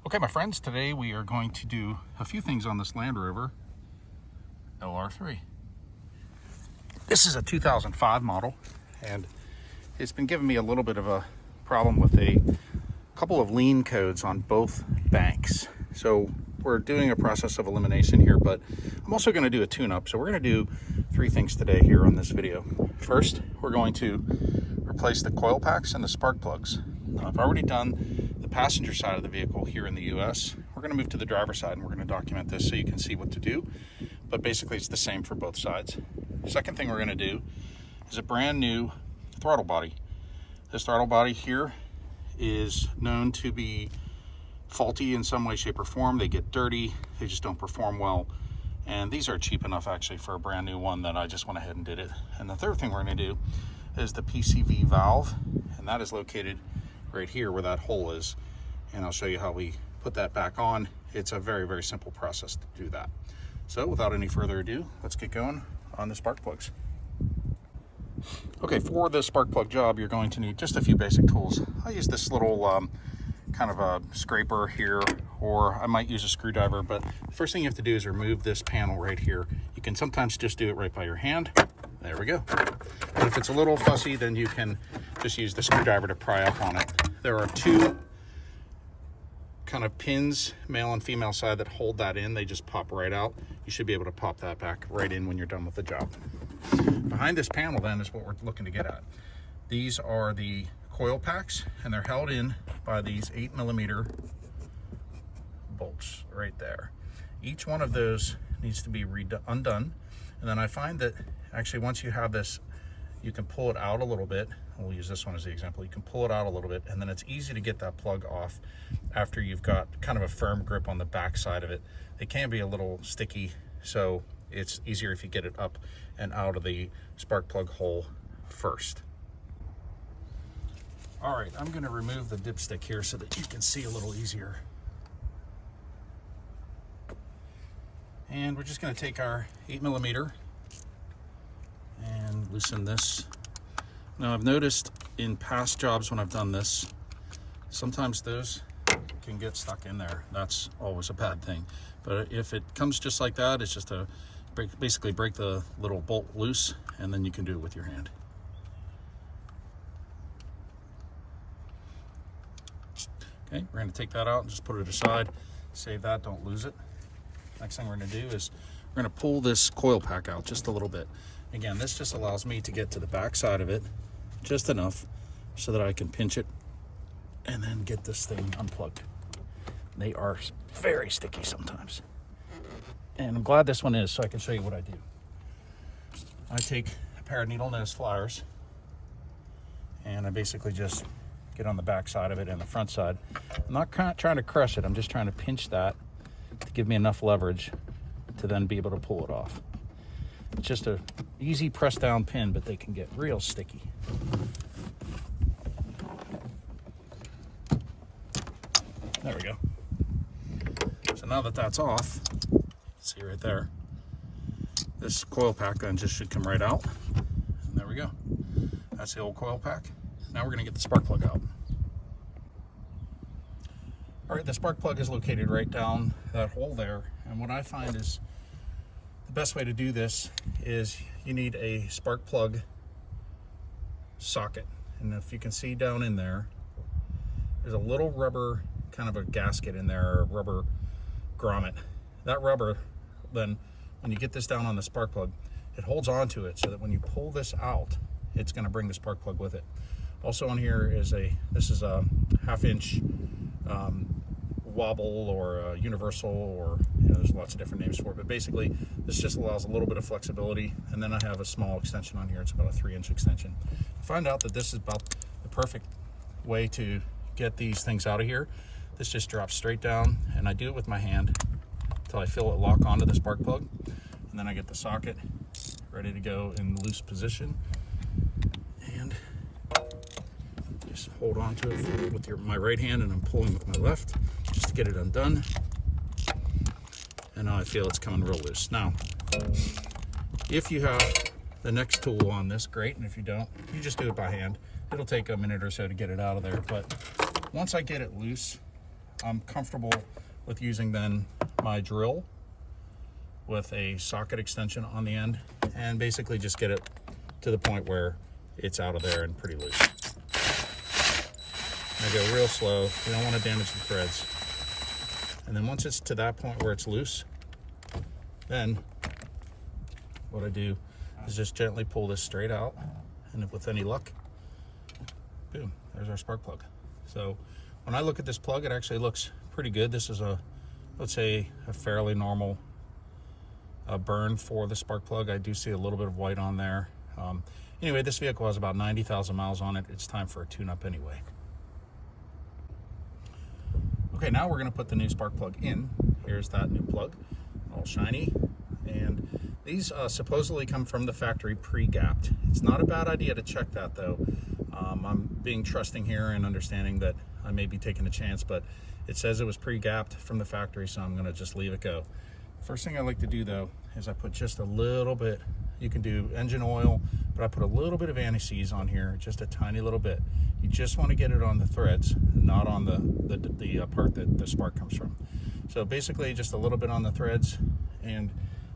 Okay, my friends, today we are going to do a few things on this Land Rover LR3. This is a 2005 model, and it's been giving me a little bit of a problem with a couple of lean codes on both banks. So we're doing a process of elimination here, but I'm also going to do a tune-up. So we're going to do three things today here on this video. First, we're going to replace the coil packs and the spark plugs. Now, I've already done the passenger side of the vehicle here in the US. We're going to move to the driver's side and we're going to document this so you can see what to do. But basically it's the same for both sides. Second thing we're going to do is a brand new throttle body. This throttle body here is known to be faulty in some way, shape, or form. They get dirty, they just don't perform well. And these are cheap enough actually for a brand new one that I just went ahead and did it. And the third thing we're going to do is the PCV valve, and that is located right here where that hole is. And I'll show you how we put that back on. It's a very, very simple process to do that. So without any further ado, let's get going on the spark plugs. Okay, for the spark plug job, you're going to need just a few basic tools. I use this little kind of a scraper here, or I might use a screwdriver, but the first thing you have to do is remove this panel right here. You can sometimes just do it right by your hand. There we go. And if it's a little fussy, then you can just use the screwdriver to pry up on it. There are two kind of pins, male and female side, that hold that in. They just pop right out. You should be able to pop that back right in when you're done with the job. Behind this panel then is what we're looking to get at. These are the coil packs, and they're held in by these 8mm bolts right there. Each one of those needs to be undone, and then I find that actually once you have this, you can pull it out a little bit. We'll use this one as the example. You can pull it out a little bit, and then it's easy to get that plug off after you've got kind of a firm grip on the back side of it. It can be a little sticky, so it's easier if you get it up and out of the spark plug hole first. All right, I'm going to remove the dipstick here so that you can see a little easier. And we're just going to take our 8mm and loosen this. Now, I've noticed in past jobs when I've done this, sometimes those can get stuck in there. That's always a bad thing. But if it comes just like that, it's just to basically break the little bolt loose, and then you can do it with your hand. Okay, we're going to take that out and just put it aside. Save that, don't lose it. Next thing we're going to do is we're going to pull this coil pack out just a little bit. Again, this just allows me to get to the back side of it just enough so that I can pinch it and then get this thing unplugged. They are very sticky sometimes. And I'm glad this one is, so I can show you what I do. I take a pair of needle nose pliers and I basically just get on the back side of it and the front side. I'm not trying to crush it, I'm just trying to pinch that to give me enough leverage to then be able to pull it off. It's just a easy press down pin, but they can get real sticky. There we go. So now that that's off, see right there, this coil pack then just should come right out. And there we go. That's the old coil pack. Now we're going to get the spark plug out. All right, the spark plug is located right down that hole there. And what I find is the best way to do this is you need a spark plug socket. And if you can see down in there, there's a little rubber, kind of a gasket in there, a rubber grommet. That rubber, then when you get this down on the spark plug, it holds onto it so that when you pull this out, it's going to bring the spark plug with it. Also on here is this is a 1/2 inch wobble or a universal, or there's lots of different names for it, but basically this just allows a little bit of flexibility. And then I have a small extension on here. It's about a 3-inch extension. I find out that this is about the perfect way to get these things out of here. This just drops straight down, and I do it with my hand until I feel it lock onto the spark plug, and then I get the socket ready to go in loose position, and just hold on to it with my right hand, and I'm pulling with my left just to get it undone. And now I feel it's coming real loose. Now, if you have the next tool on this, great, and if you don't, you just do it by hand. It'll take a minute or so to get it out of there, but once I get it loose, I'm comfortable with using then my drill with a socket extension on the end and basically just get it to the point where it's out of there and pretty loose. I go real slow. You don't want to damage the threads. And then once it's to that point where it's loose, then what I do is just gently pull this straight out, and if with any luck, boom, there's our spark plug. So when I look at this plug, it actually looks pretty good. This is a, let's say, a fairly normal burn for the spark plug. I do see a little bit of white on there. Anyway, this vehicle has about 90,000 miles on it. It's time for a tune-up anyway. Okay, now we're going to put the new spark plug in. Here's that new plug, all shiny. And these supposedly come from the factory pre-gapped. It's not a bad idea to check that though. I'm being trusting here and understanding that I may be taking a chance, but it says it was pre-gapped from the factory, so I'm going to just leave it go. First thing I like to do though is I put just a little bit, you can do engine oil, but I put a little bit of anti-seize on here, just a tiny little bit. You just want to get it on the threads, not on the part that the spark comes from. So basically just a little bit on the threads, and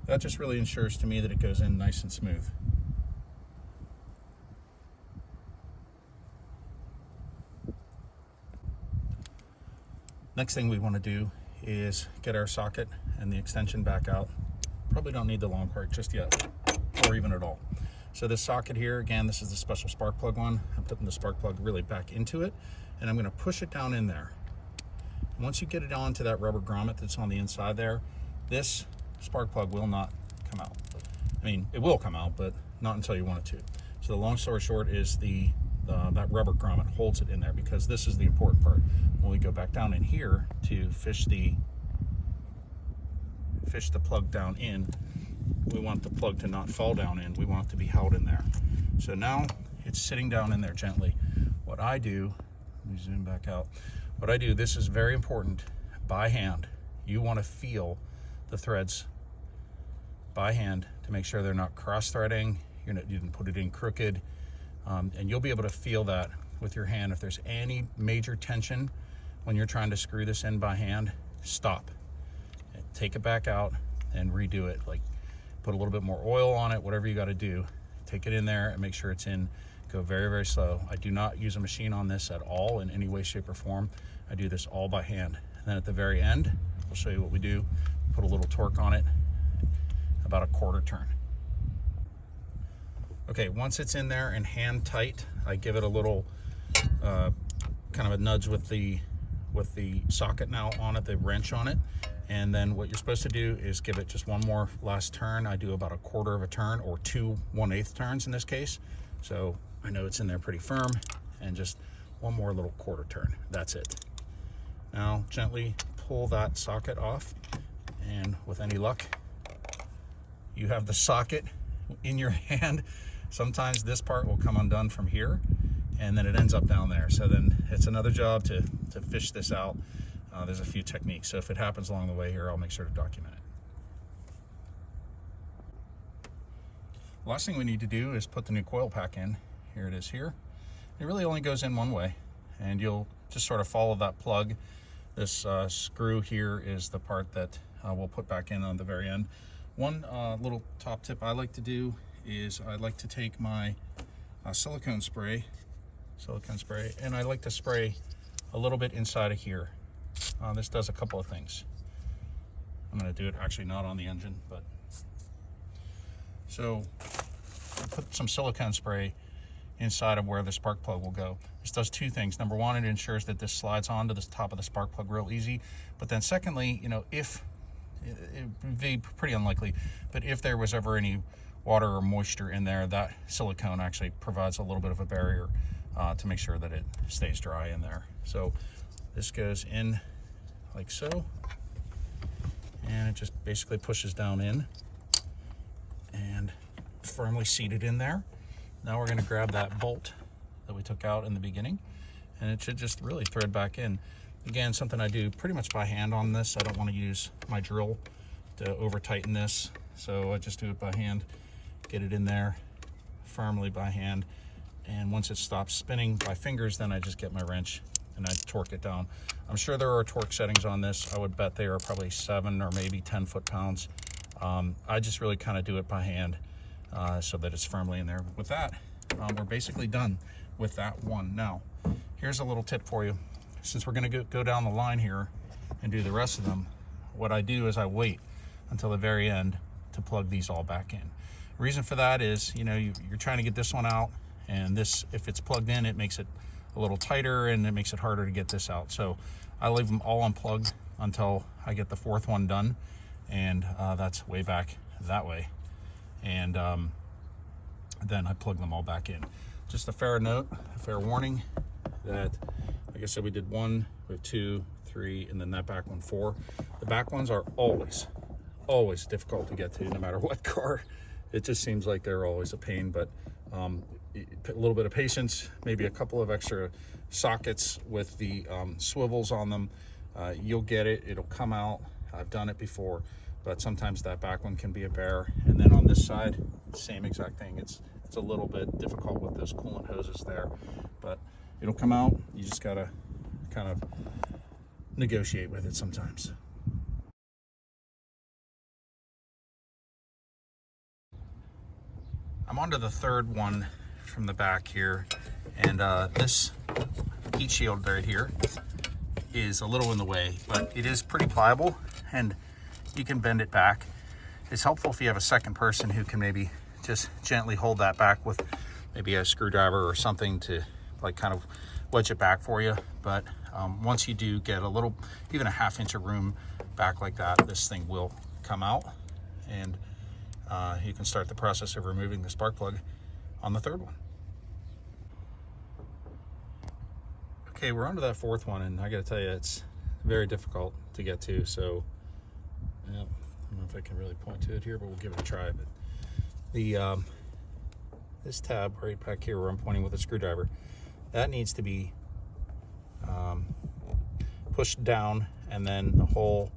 that just really ensures to me that it goes in nice and smooth. Next thing we want to do is get our socket and the extension back out. Probably don't need the long part just yet, or even at all. So this socket here, again, this is the special spark plug one. I'm putting the spark plug really back into it, and I'm going to push it down in there. Once you get it onto that rubber grommet that's on the inside there, this spark plug will not come out. I mean, it will come out, but not until you want it to. So the long story short is that rubber grommet holds it in there, because this is the important part. When we go back down in here to fish the plug down in, we want the plug to not fall down in. We want it to be held in there. So now it's sitting down in there gently. What I do, let me zoom back out. What I do, this is very important, by hand. You want to feel the threads by hand to make sure they're not cross-threading. You didn't put it in crooked. And you'll be able to feel that with your hand. If there's any major tension when you're trying to screw this in by hand, stop. Take it back out and redo it. Like, put a little bit more oil on it, whatever you got to do. Take it in there and make sure it's in. Go very, very slow. I do not use a machine on this at all in any way, shape, or form. I do this all by hand. And then at the very end, I'll show you what we do. Put a little torque on it, about a quarter turn. Okay, once it's in there and hand tight, I give it a little kind of a nudge with the socket now on it, the wrench on it. And then what you're supposed to do is give it just one more last turn. I do about a quarter of a turn, or 2 1/8 turns in this case. So I know it's in there pretty firm, and just one more little quarter turn. That's it. Now gently pull that socket off, and with any luck, you have the socket in your hand. Sometimes this part will come undone from here, and then it ends up down there. So then it's another job to fish this out. There's a few techniques, so if it happens along the way here, I'll make sure to document it. The last thing we need to do is put the new coil pack in. Here it is here. It really only goes in one way, and you'll just sort of follow that plug. This screw here is the part that we'll put back in on the very end. One little top tip I like to do is I like to take my silicone spray, and I like to spray a little bit inside of here. This does a couple of things. I'm going to do it actually not on the engine, but so I put some silicone spray inside of where the spark plug will go. This does two things. Number one, it ensures that this slides onto the top of the spark plug real easy. But then secondly, you know, if it would be pretty unlikely, but if there was ever any water or moisture in there, that silicone actually provides a little bit of a barrier to make sure that it stays dry in there. So this goes in like so, and it just basically pushes down in and firmly seated in there. Now we're going to grab that bolt that we took out in the beginning, and it should just really thread back in. Again, something I do pretty much by hand on this. I don't want to use my drill to over tighten this, so I just do it by hand. Get it in there firmly by hand, and once it stops spinning by fingers, then I just get my wrench and I torque it down. I'm sure there are torque settings on this. I would bet they are probably 7 or maybe 10 foot-pounds. I just really kind of do it by hand so that it's firmly in there. With that, we're basically done with that one. Now, here's a little tip for you. Since we're going to go down the line here and do the rest of them, what I do is I wait until the very end to plug these all back in. The reason for that is, you know, you're trying to get this one out, and this, if it's plugged in, it makes it a little tighter and it makes it harder to get this out. So I leave them all unplugged until I get the fourth one done, and that's way back that way. And then I plug them all back in. Just a fair note, a fair warning that, like I said, we did 1, we have 2, 3, and then that back one 4. The back ones are always difficult to get to, no matter what car. It just seems like they're always a pain, but a little bit of patience, maybe a couple of extra sockets with the swivels on them, you'll get it. It'll come out. I've done it before, but sometimes that back one can be a bear. And then on this side, same exact thing. It's a little bit difficult with those coolant hoses there, but it'll come out. You just gotta kind of negotiate with it sometimes. I'm onto the third one from the back here, and this heat shield right here is a little in the way, but it is pretty pliable and you can bend it back. It's helpful if you have a second person who can maybe just gently hold that back with maybe a screwdriver or something to like kind of wedge it back for you. But once you do get a little, even a ½ inch of room back like that, this thing will come out, and you can start the process of removing the spark plug on the third one. Okay, we're on to that fourth one, and I gotta tell you, it's very difficult to get to. So yeah, I don't know if I can really point to it here, but we'll give it a try. But the this tab right back here where I'm pointing with a screwdriver, that needs to be pushed down, and then the whole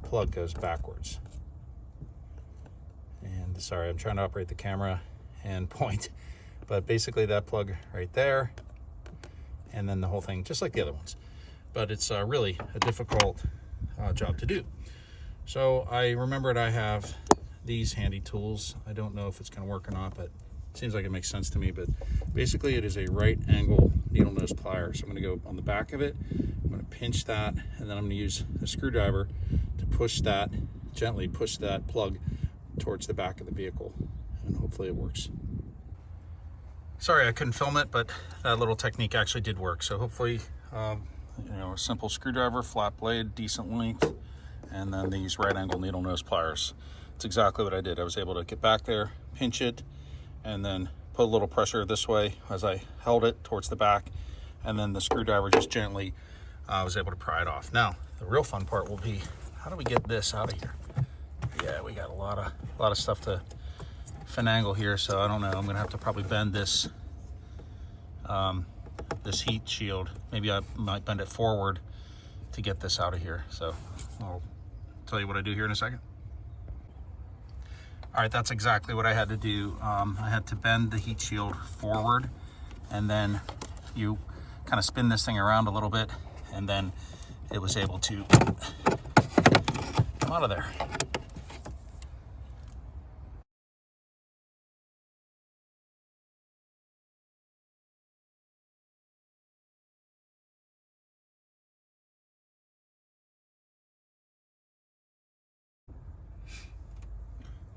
plug goes backwards. And sorry, I'm trying to operate the camera and point, but basically that plug right there, and then the whole thing, just like the other ones. But it's really a difficult job to do. So I remembered I have these handy tools. I don't know if it's going to work or not, but it seems like it makes sense to me. But basically it is a right angle needle nose plier. So I'm going to go on the back of it, I'm going to pinch that, and then I'm going to use a screwdriver to push that, gently push that plug towards the back of the vehicle, and hopefully it works. Sorry I couldn't film it, but that little technique actually did work. So hopefully, you know, a simple screwdriver, flat blade, decent length, and then these right angle needle nose pliers. It's exactly what I did. I was able to get back there, pinch it, and then put a little pressure this way as I held it towards the back, and then the screwdriver just gently was able to pry it off. Now, the real fun part will be, how do we get this out of here? Yeah, we got a lot of stuff to finagle here, so I don't know. I'm gonna have to probably bend this this heat shield. Maybe I might bend it forward to get this out of here. So I'll tell you what I do here in a second. All right, that's exactly what I had to do. I had to bend the heat shield forward, and then you kind of spin this thing around a little bit, and then it was able to come out of there.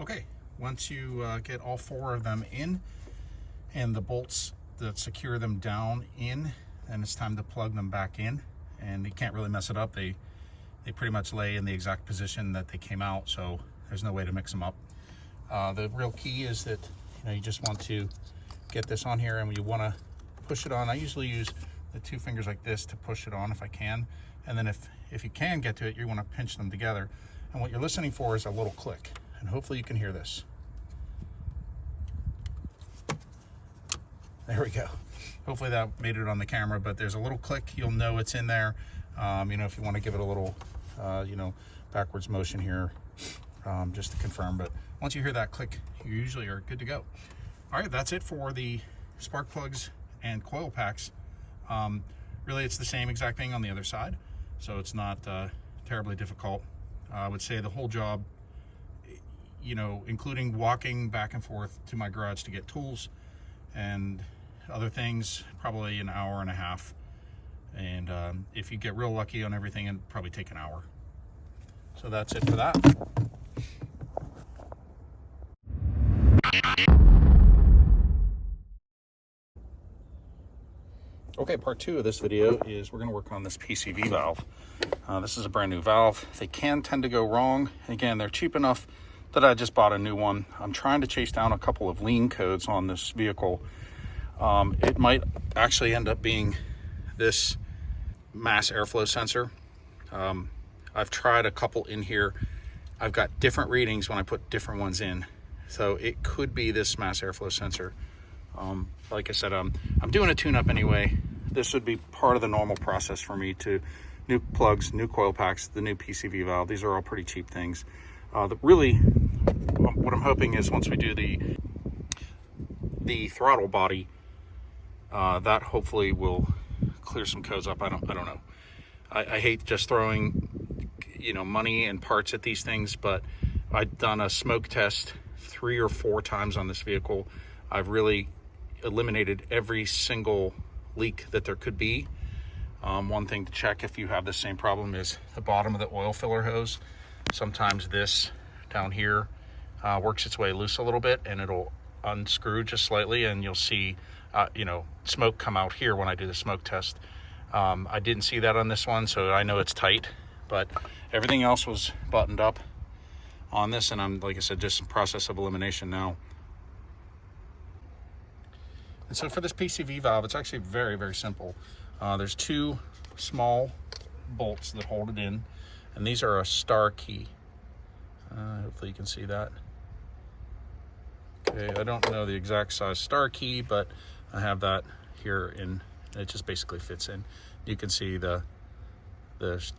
Okay, once you get all 4 of them in and the bolts that secure them down in, then it's time to plug them back in, and you can't really mess it up. They pretty much lay in the exact position that they came out, so there's no way to mix them up. The real key is that, you know, you just want to get this on here, and you want to push it on. I usually use the 2 fingers like this to push it on if I can, and then if you can get to it, you want to pinch them together. And what you're listening for is a little click, and hopefully you can hear this. There we go. Hopefully that made it on the camera, but there's a little click. You'll know it's in there. You know, if you want to give it a little, you know, backwards motion here, just to confirm. But once you hear that click, you usually are good to go. All right, that's it for the spark plugs and coil packs. really it's the same exact thing on the other side, so it's not terribly difficult. I would say the whole job, you know, including walking back and forth to my garage to get tools and other things, probably an hour and a half. And if you get real lucky on everything, it'd probably take an hour. So that's it for that. Okay, part 2 of this video is we're going to work on this PCV valve. This is a brand new valve. They can tend to go wrong. Again, they're cheap enough that I just bought a new one. I'm trying to chase down a couple of lean codes on this vehicle. It might actually end up being this mass airflow sensor. I've tried a couple in here. I've got different readings when I put different ones in. So it could be this mass airflow sensor. Like I said, I'm doing a tune-up anyway. This would be part of the normal process for me to new plugs, new coil packs, the new PCV valve. These are all pretty cheap things. Really, what I'm hoping is once we do the throttle body, that hopefully will clear some codes up. I don't know. I hate just throwing, you know, money and parts at these things, but I've done a smoke test 3 or 4 times on this vehicle. I've really eliminated every single leak that there could be. One thing to check if you have the same problem is the bottom of the oil filler hose. Sometimes this down here works its way loose a little bit, and it'll unscrew just slightly, and you'll see you know, smoke come out here when I do the smoke test. I didn't see that on this one, so I know it's tight, but everything else was buttoned up on this, and I'm, like I said, just in process of elimination now. And so for this PCV valve, it's actually very, very simple. There's 2 small bolts that hold it in, and these are a star key. Hopefully you can see that. Okay, I don't know the exact size star key, but I have that here, and it just basically fits in. You can see that's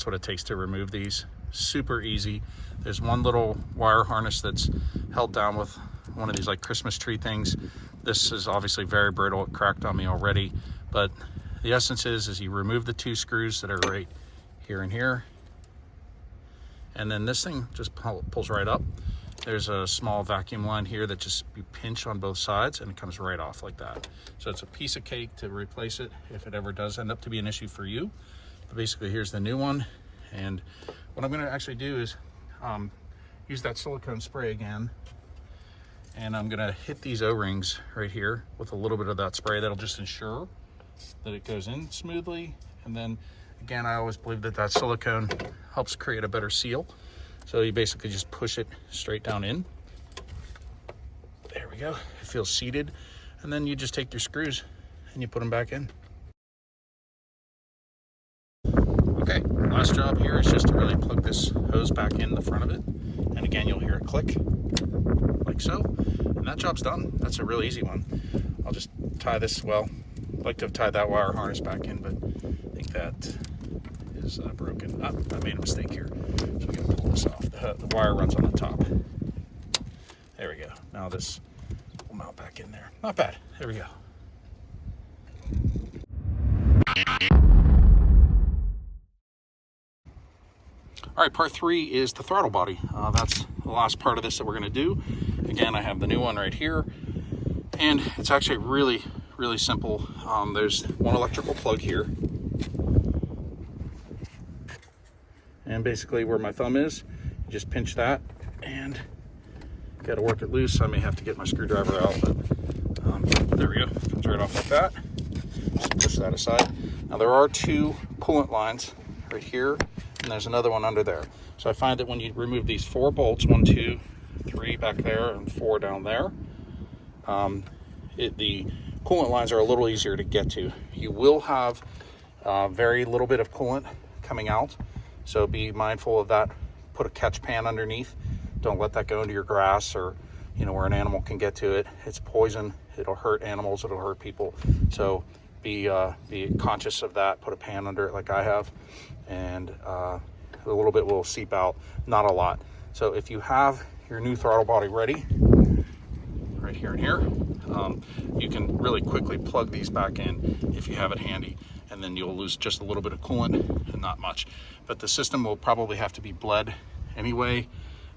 what it takes to remove these. Super easy. There's one little wire harness that's held down with one of these like Christmas tree things. This is obviously very brittle. It cracked on me already, but the essence is you remove the 2 screws that are right here and here, and then this thing just pulls right up. There's a small vacuum line here that just you pinch on both sides, and it comes right off like that. So it's a piece of cake to replace it if it ever does end up to be an issue for you. But basically, here's the new one. And what I'm going to actually do is use that silicone spray again, and I'm going to hit these O-rings right here with a little bit of that spray. That'll just ensure that it goes in smoothly. And then again, I always believe that silicone helps create a better seal. So you basically just push it straight down in. There we go. It feels seated. And then you just take your screws and you put them back in. Okay, last job here is just to really plug this hose back in the front of it. And again, you'll hear it click like so. And that job's done. That's a really easy one. I'll just tie this, well, I'd like to have tied that wire harness back in, but I think that is broken. I made a mistake here. So we're going to pull this off. The wire runs on the top. There we go. Now this will mount back in there. Not bad. There we go. All right, part 3 is the throttle body. That's the last part of this that we're going to do. Again, I have the new one right here, and it's actually really, really simple. There's one electrical plug here, and basically where my thumb is, you just pinch that and got to work it loose. I may have to get my screwdriver out, but there we go. Comes right off like that. Just push that aside. Now there are 2 coolant lines right here, and there's another one under there. So I find that when you remove these 4 bolts, 1, 2, 3 back there and 4 down there, the coolant lines are a little easier to get to. You will have very little bit of coolant coming out, so be mindful of that. Put a catch pan underneath. Don't let that go into your grass or, you know, where an animal can get to it. It's poison. It'll hurt animals. It'll hurt people. So be conscious of that. Put a pan under it like I have, and a little bit will seep out, not a lot. So if you have your new throttle body ready, right here and here, You can really quickly plug these back in if you have it handy, and then you'll lose just a little bit of coolant and not much. But the system will probably have to be bled anyway.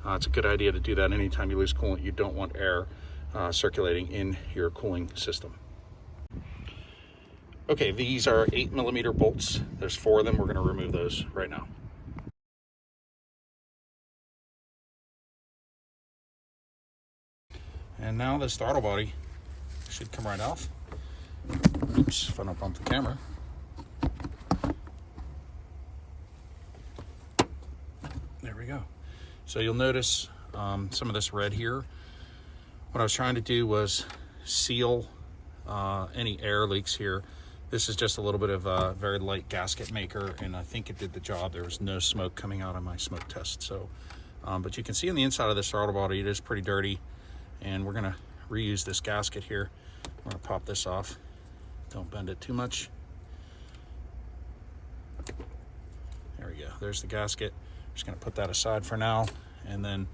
It's a good idea to do that anytime you lose coolant. You don't want air circulating in your cooling system. Okay, these are 8mm bolts. There's 4 of them. We're going to remove those right now. And now this throttle body should come right off. Oops, if I don't bump the camera. There we go. So you'll notice some of this red here. What I was trying to do was seal any air leaks here. This is just a little bit of a very light gasket maker, and I think it did the job. There was no smoke coming out of my smoke test. So, but you can see on the inside of this throttle body, it is pretty dirty, and we're gonna reuse this gasket here. I'm gonna pop this off. Don't bend it too much. There we go, there's the gasket. Just gonna put that aside for now, and then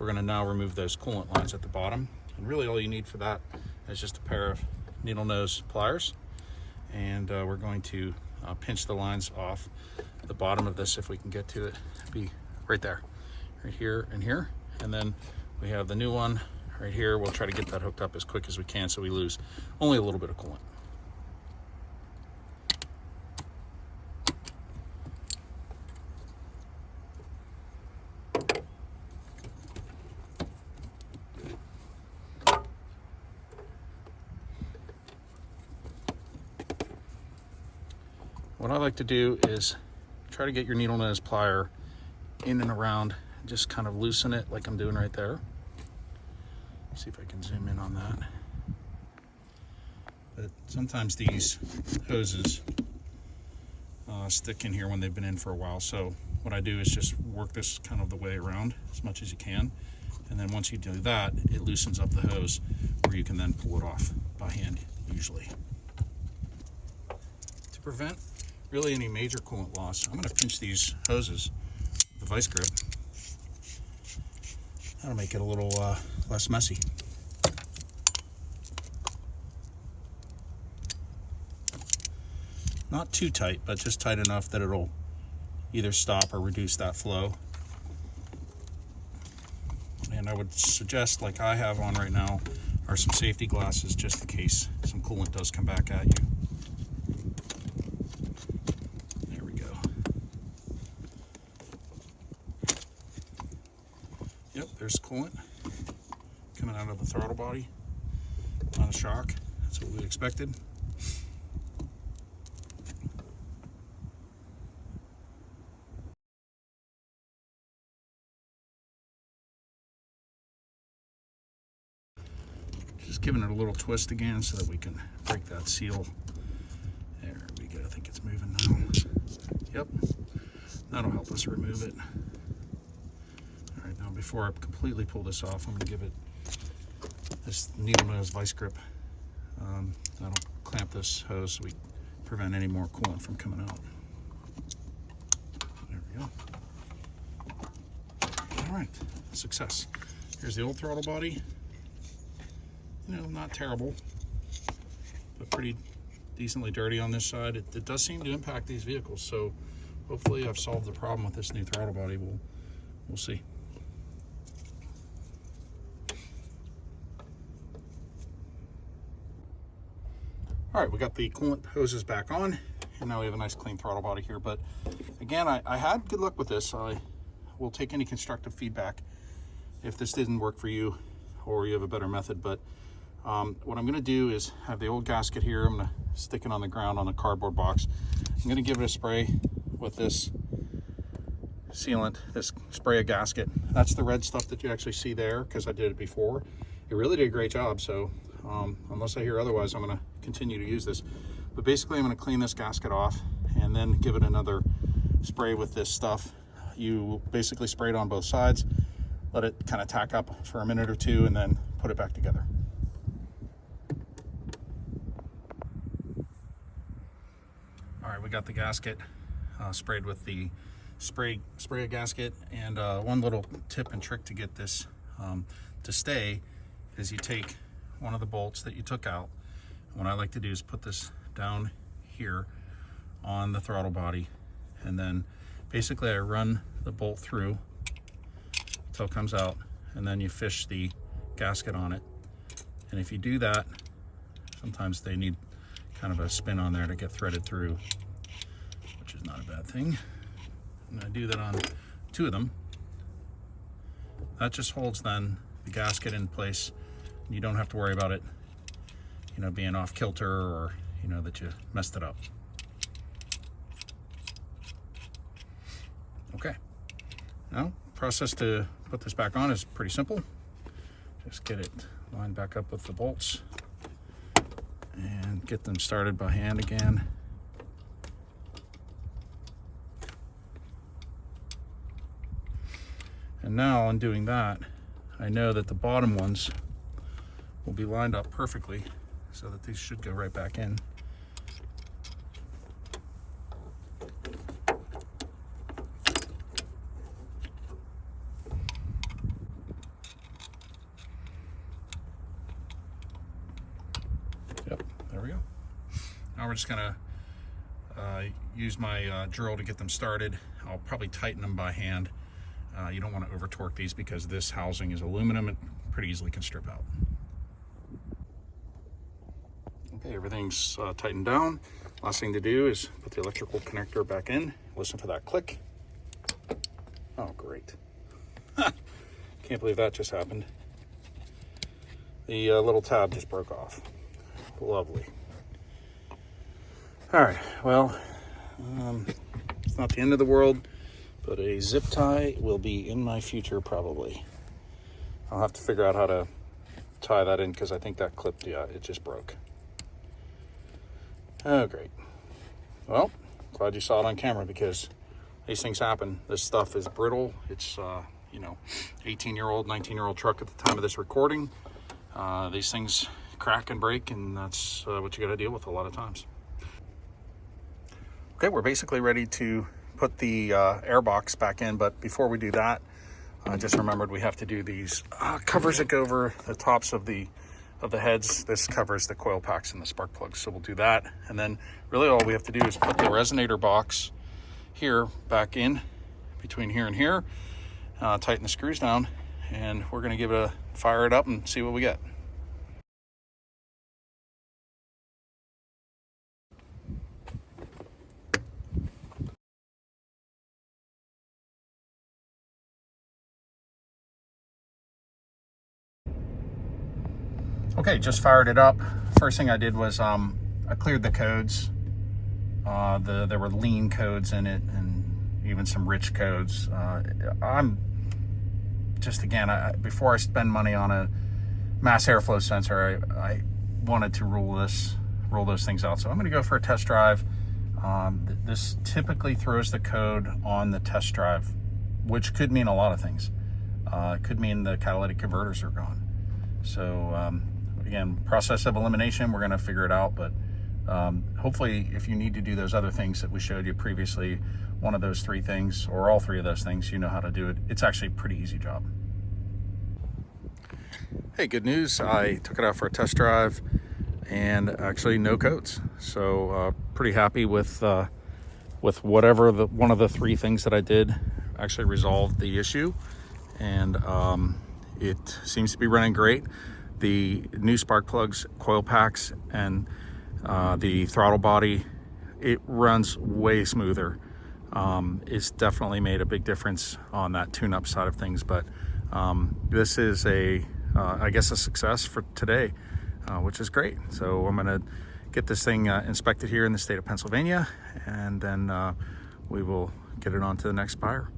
we're gonna now remove those coolant lines at the bottom. And really all you need for that is just a pair of needle nose pliers. And we're going to pinch the lines off the bottom of this, if we can get to it. Be right there, right here and here. And then we have the new one right here. We'll try to get that hooked up as quick as we can so we lose only a little bit of coolant. What I like to do is try to get your needle nose plier in and around, just kind of loosen it like I'm doing right there. See if I can zoom in on that. But sometimes these hoses stick in here when they've been in for a while. So what I do is just work this kind of the way around as much as you can. And then once you do that, it loosens up the hose where you can then pull it off by hand usually. To prevent really any major coolant loss, I'm going to pinch these hoses with the vice grip. That'll make it a little less messy. Not too tight, but just tight enough that it'll either stop or reduce that flow. And I would suggest, like I have on right now, are some safety glasses just in case some coolant does come back at you. Yep, there's coolant coming out of the throttle body on a shock. That's what we expected. Just giving it a little twist again so that we can break that seal. There we go, I think it's moving now. Yep, that'll help us remove it. Now, before I completely pull this off, I'm going to give it this needle nose vice grip. That'll clamp this hose so we prevent any more coolant from coming out. There we go. All right, success. Here's the old throttle body. You know, not terrible, but pretty decently dirty on this side. It does seem to impact these vehicles, so hopefully I've solved the problem with this new throttle body. We'll see. All right, we got the coolant hoses back on, and now we have a nice clean throttle body here. But again, I had good luck with this. I will take any constructive feedback if this didn't work for you or you have a better method. But what I'm gonna do is have the old gasket here. I'm gonna stick it on the ground on a cardboard box. I'm gonna give it a spray with this sealant, this spray a gasket. That's the red stuff that you actually see there, because I did it before. It really did a great job, so unless I hear otherwise, I'm going to continue to use this. But basically, I'm going to clean this gasket off and then give it another spray with this stuff. You basically spray it on both sides, let it kind of tack up for a minute or two, and then put it back together. All right, we got the gasket sprayed with the spray a gasket, and one little tip and trick to get this to stay is you take one of the bolts that you took out. What I like to do is put this down here on the throttle body, and then basically I run the bolt through until it comes out, and then you fish the gasket on it. And if you do that, sometimes they need kind of a spin on there to get threaded through, which is not a bad thing. And I do that on 2 of them. That just holds then the gasket in place. You don't have to worry about it, you know, being off kilter, or, you know, that you messed it up. Okay, now process to put this back on is pretty simple. Just get it lined back up with the bolts and get them started by hand again. And now in doing that, I know that the bottom ones will be lined up perfectly, so that these should go right back in. Yep, there we go. Now we're just gonna use my drill to get them started. I'll probably tighten them by hand. You don't want to over torque these because this housing is aluminum and pretty easily can strip out. Okay, everything's tightened down. Last thing to do is put the electrical connector back in. Listen for that click. Oh, great. Can't believe that just happened. The little tab just broke off. Lovely. All right, well, it's not the end of the world, but a zip tie will be in my future probably. I'll have to figure out how to tie that in because I think that clip, yeah, it just broke. Oh, great. Well, glad you saw it on camera because these things happen. This stuff is brittle. It's, you know, 18-year-old, 19-year-old truck at the time of this recording. These things crack and break, and that's what you got to deal with a lot of times. Okay, we're basically ready to put the air box back in, but before we do that, I just remembered we have to do these covers that go over the tops of the heads. This covers the coil packs and the spark plugs, so we'll do that. And then really all we have to do is put the resonator box here back in between here and here, tighten the screws down, and we're going to give it a fire it up and see what we get. Okay, just fired it up. First thing I did was I cleared the codes. There were lean codes in it and even some rich codes. I'm just, again, before I spend money on a mass airflow sensor, I wanted to rule those things out. So I'm gonna go for a test drive. This typically throws the code on the test drive, which could mean a lot of things. It could mean the catalytic converters are gone. So again, process of elimination, we're gonna figure it out, but hopefully if you need to do those other things that we showed you previously, one of those 3 things, or all 3 of those things, you know how to do it. It's actually a pretty easy job. Hey, good news. I took it out for a test drive and actually no codes. So pretty happy with whatever one of the 3 things that I did actually resolved the issue. And it seems to be running great. The new spark plugs, coil packs, and the throttle body, it runs way smoother. It's definitely made a big difference on that tune-up side of things, but this is I guess a success for today, which is great. So I'm gonna get this thing inspected here in the state of Pennsylvania, and then we will get it on to the next buyer.